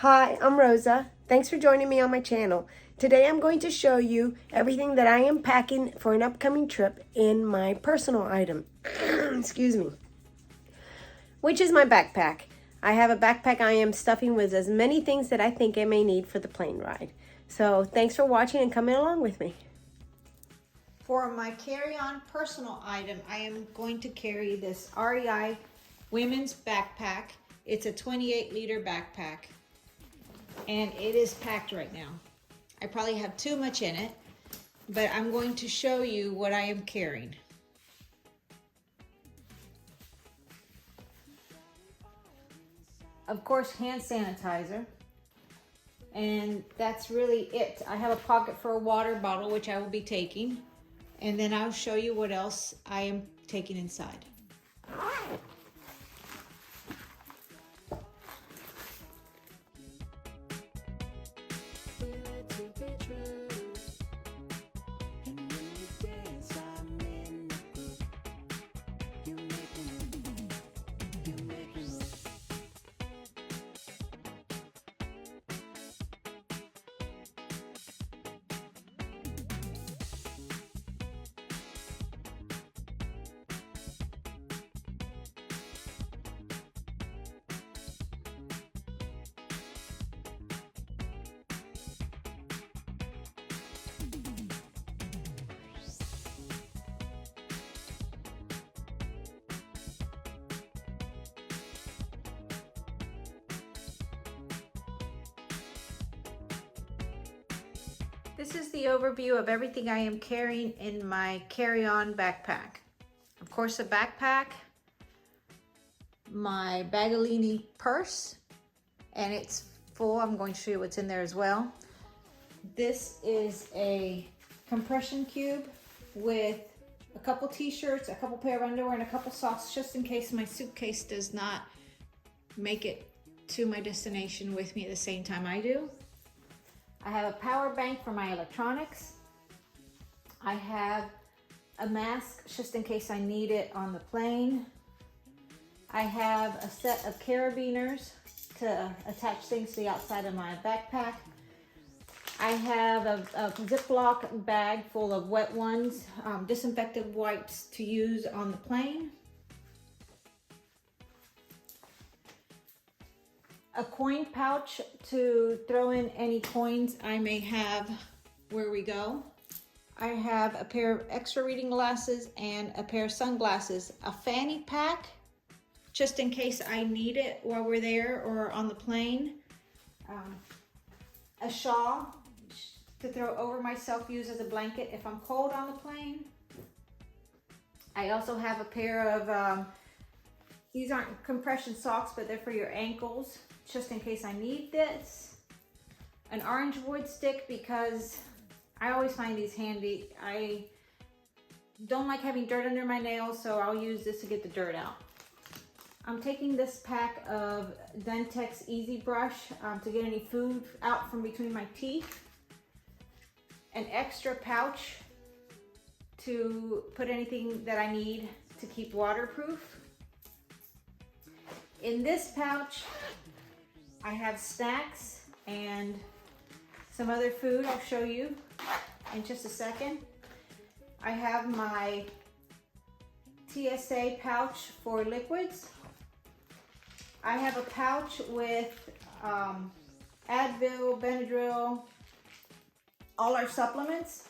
Hi, I'm Rosa. Thanks for joining me on my channel. Today I'm going to show you everything that I am packing for an upcoming trip in my personal item. Excuse me. Which is my backpack. I have a backpack I am stuffing with as many things that I think I may need for the plane ride. So thanks for watching and coming along with me. For my carry-on personal item, I am going to carry this REI women's backpack. It's a 28-liter backpack, and it is packed right now. I probably have too much in it, but I'm going to show you what I am carrying. Of course, hand sanitizer, and that's really it. I have a pocket for a water bottle, which I will be taking, and then I'll show you what else I am taking inside. This is the overview of everything I am carrying in my carry-on backpack. Of course, a backpack, my Bagolini purse, and it's full. I'm going to show you what's in there as well. This is a compression cube with a couple t-shirts, a couple pair of underwear, and a couple socks, just in case my suitcase does not make it to my destination with me at the same time I do. I have a power bank for my electronics. I have a mask just in case I need it on the plane. I have a set of carabiners to attach things to the outside of my backpack. I have a Ziploc bag full of wet ones, disinfectant wipes to use on the plane. A coin pouch to throw in any coins I may have where we go. I have a pair of extra reading glasses and a pair of sunglasses. A fanny pack, just in case I need it while we're there or on the plane. A shawl to throw over myself, use as a blanket if I'm cold on the plane. I also have a pair of, these aren't compression socks, but they're for your ankles, just in case I need this. An orange wood stick, because I always find these handy. I don't like having dirt under my nails, so I'll use this to get the dirt out. I'm taking this pack of Dentex Easy Brush to get any food out from between my teeth. An extra pouch to put anything that I need to keep waterproof. In this pouch, I have snacks and some other food I'll show you in just a second. I have my TSA pouch for liquids. I have a pouch with Advil, Benadryl, all our supplements.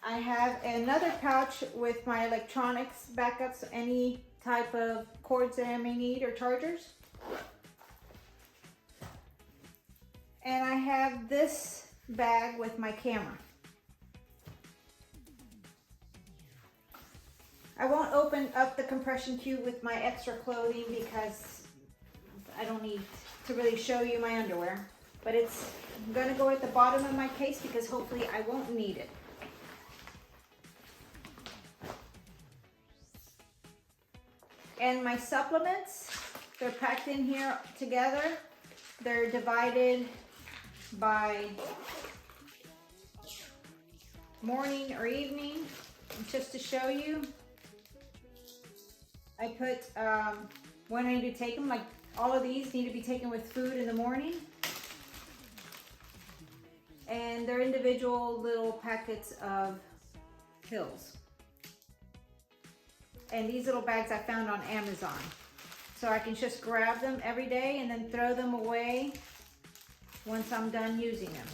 I have another pouch with my electronics backups, any type of cords that I may need or chargers. And I have this bag with my camera. I won't open up the compression cube with my extra clothing because I don't need to really show you my underwear, but it's gonna go at the bottom of my case because hopefully I won't need it. And my supplements, they're packed in here together. They're divided by morning or evening, just to show you. I put when I need to take them, like All of these need to be taken with food in the morning. And they're individual little packets of pills. And these little bags I found on Amazon. So I can just grab them every day and then throw them away once I'm done using them.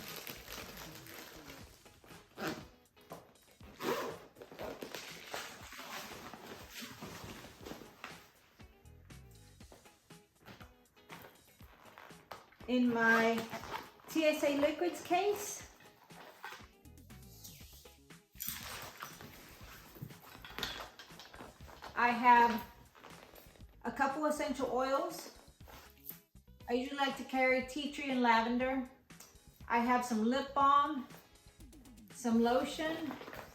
In my TSA liquids case, I have a couple essential oils. I usually like to carry tea tree and lavender. I have some lip balm, some lotion,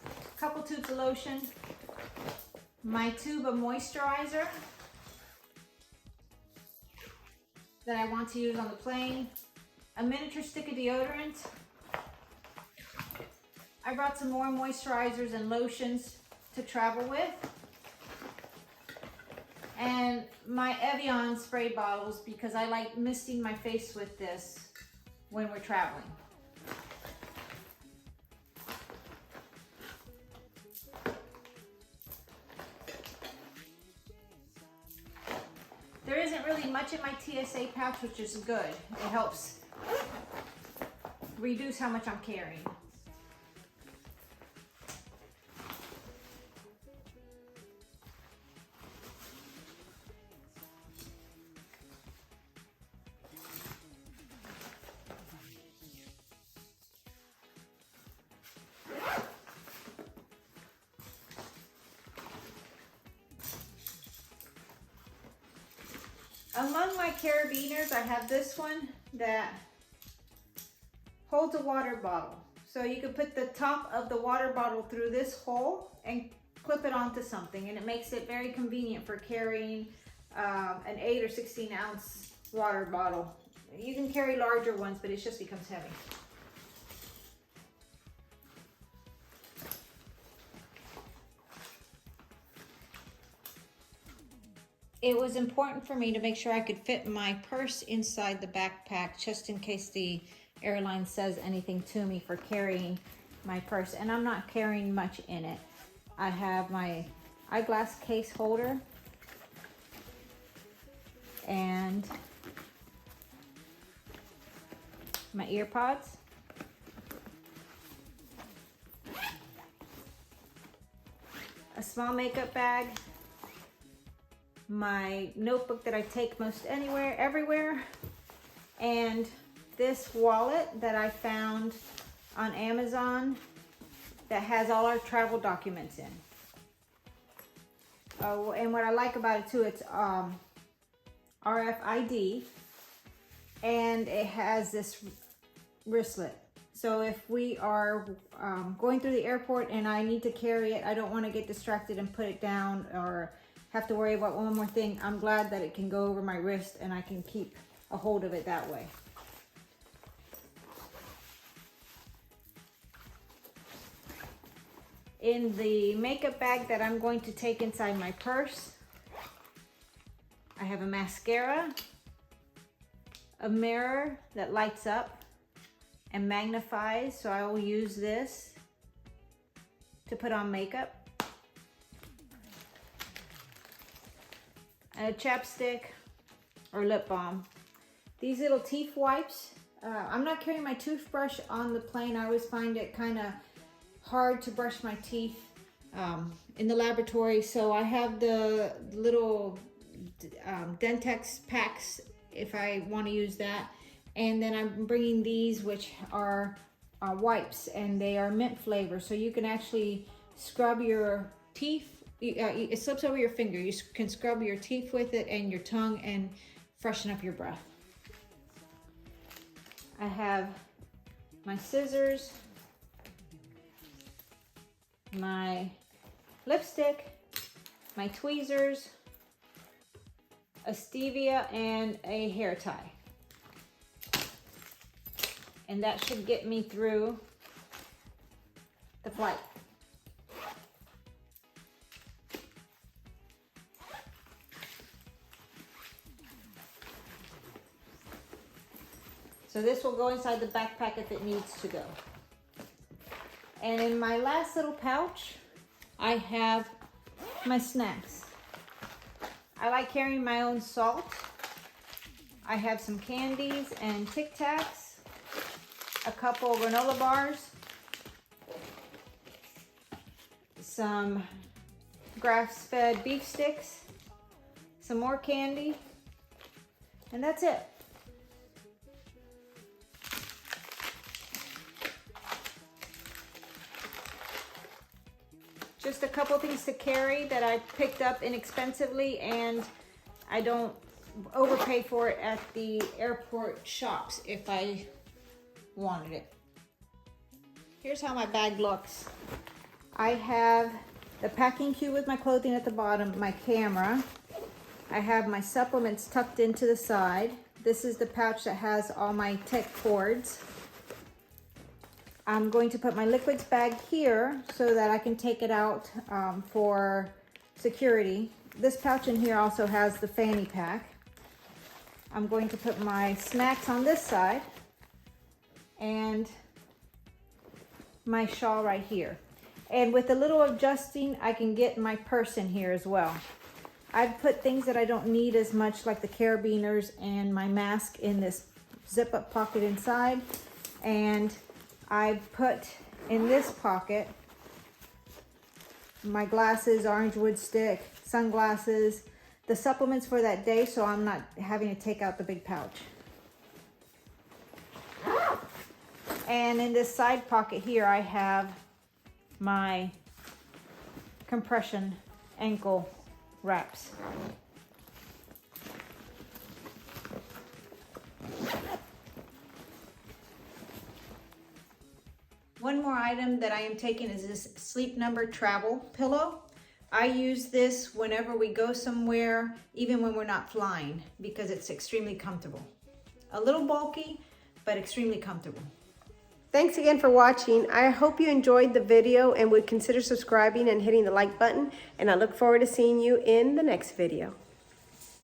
a couple tubes of lotion, my tube of moisturizer that I want to use on the plane, a miniature stick of deodorant. I brought some more moisturizers and lotions to travel with. And my Evian spray bottles because I like misting my face with this when we're traveling. There isn't really much in my TSA pouch, which is good. It helps reduce how much I'm carrying. Among my carabiners, I have this one that holds a water bottle. So you can put the top of the water bottle through this hole and clip it onto something, and it makes it very convenient for carrying an 8 or 16 ounce water bottle. You can carry larger ones, but it just becomes heavy. It was important for me to make sure I could fit my purse inside the backpack just in case the airline says anything to me for carrying my purse. And I'm not carrying much in it. I have my eyeglass case holder and my ear pods. A small makeup bag. My notebook that I take most anywhere, everywhere, and this wallet that I found on Amazon that has all our travel documents in. Oh, and what I like about it too, it's RFID, and it has this wristlet. So if we are going through the airport and I need to carry it, I don't want to get distracted and put it down or have to worry about one more thing. I'm glad that it can go over my wrist and I can keep a hold of it that way. In the makeup bag that I'm going to take inside my purse, I have a mascara, a mirror that lights up and magnifies, so I will use this to put on makeup. And a chapstick or lip balm. These little teeth wipes. I'm not carrying my toothbrush on the plane. I always find it kind of hard to brush my teeth in the laboratory. So I have the little Dentex packs if I want to use that. And then I'm bringing these, which are wipes, and they are mint flavor. So you can actually scrub your teeth. It slips over your finger. You can scrub your teeth with it and your tongue and freshen up your breath. I have my scissors, my lipstick, my tweezers, a stevia, and a hair tie. And that should get me through the flight. So this will go inside the backpack if it needs to go. And in my last little pouch, I have my snacks. I like carrying my own salt. I have some candies and Tic Tacs, a couple granola bars, some grass-fed beef sticks, some more candy, and that's it. Just a couple things to carry that I picked up inexpensively, and I don't overpay for it at the airport shops if I wanted it. Here's how my bag looks. I have the packing cube with my clothing at the bottom, my camera. I have my supplements tucked into the side. This is the pouch that has all my tech cords. I'm going to put my liquids bag here so that I can take it out for security. This pouch in here also has the fanny pack. I'm going to put my snacks on this side and my shawl right here. And with a little adjusting, I can get my purse in here as well. I've put things that I don't need as much, like the carabiners and my mask, in this zip up pocket inside. And I put in this pocket my glasses, orange wood stick, sunglasses, the supplements for that day, so I'm not having to take out the big pouch. And in this side pocket here, I have my compression ankle wraps. One more item that I am taking is this Sleep Number travel pillow. I use this whenever we go somewhere, even when we're not flying, because it's extremely comfortable. A little bulky, but extremely comfortable. Thanks again for watching. I hope you enjoyed the video and would consider subscribing and hitting the like button. And I look forward to seeing you in the next video.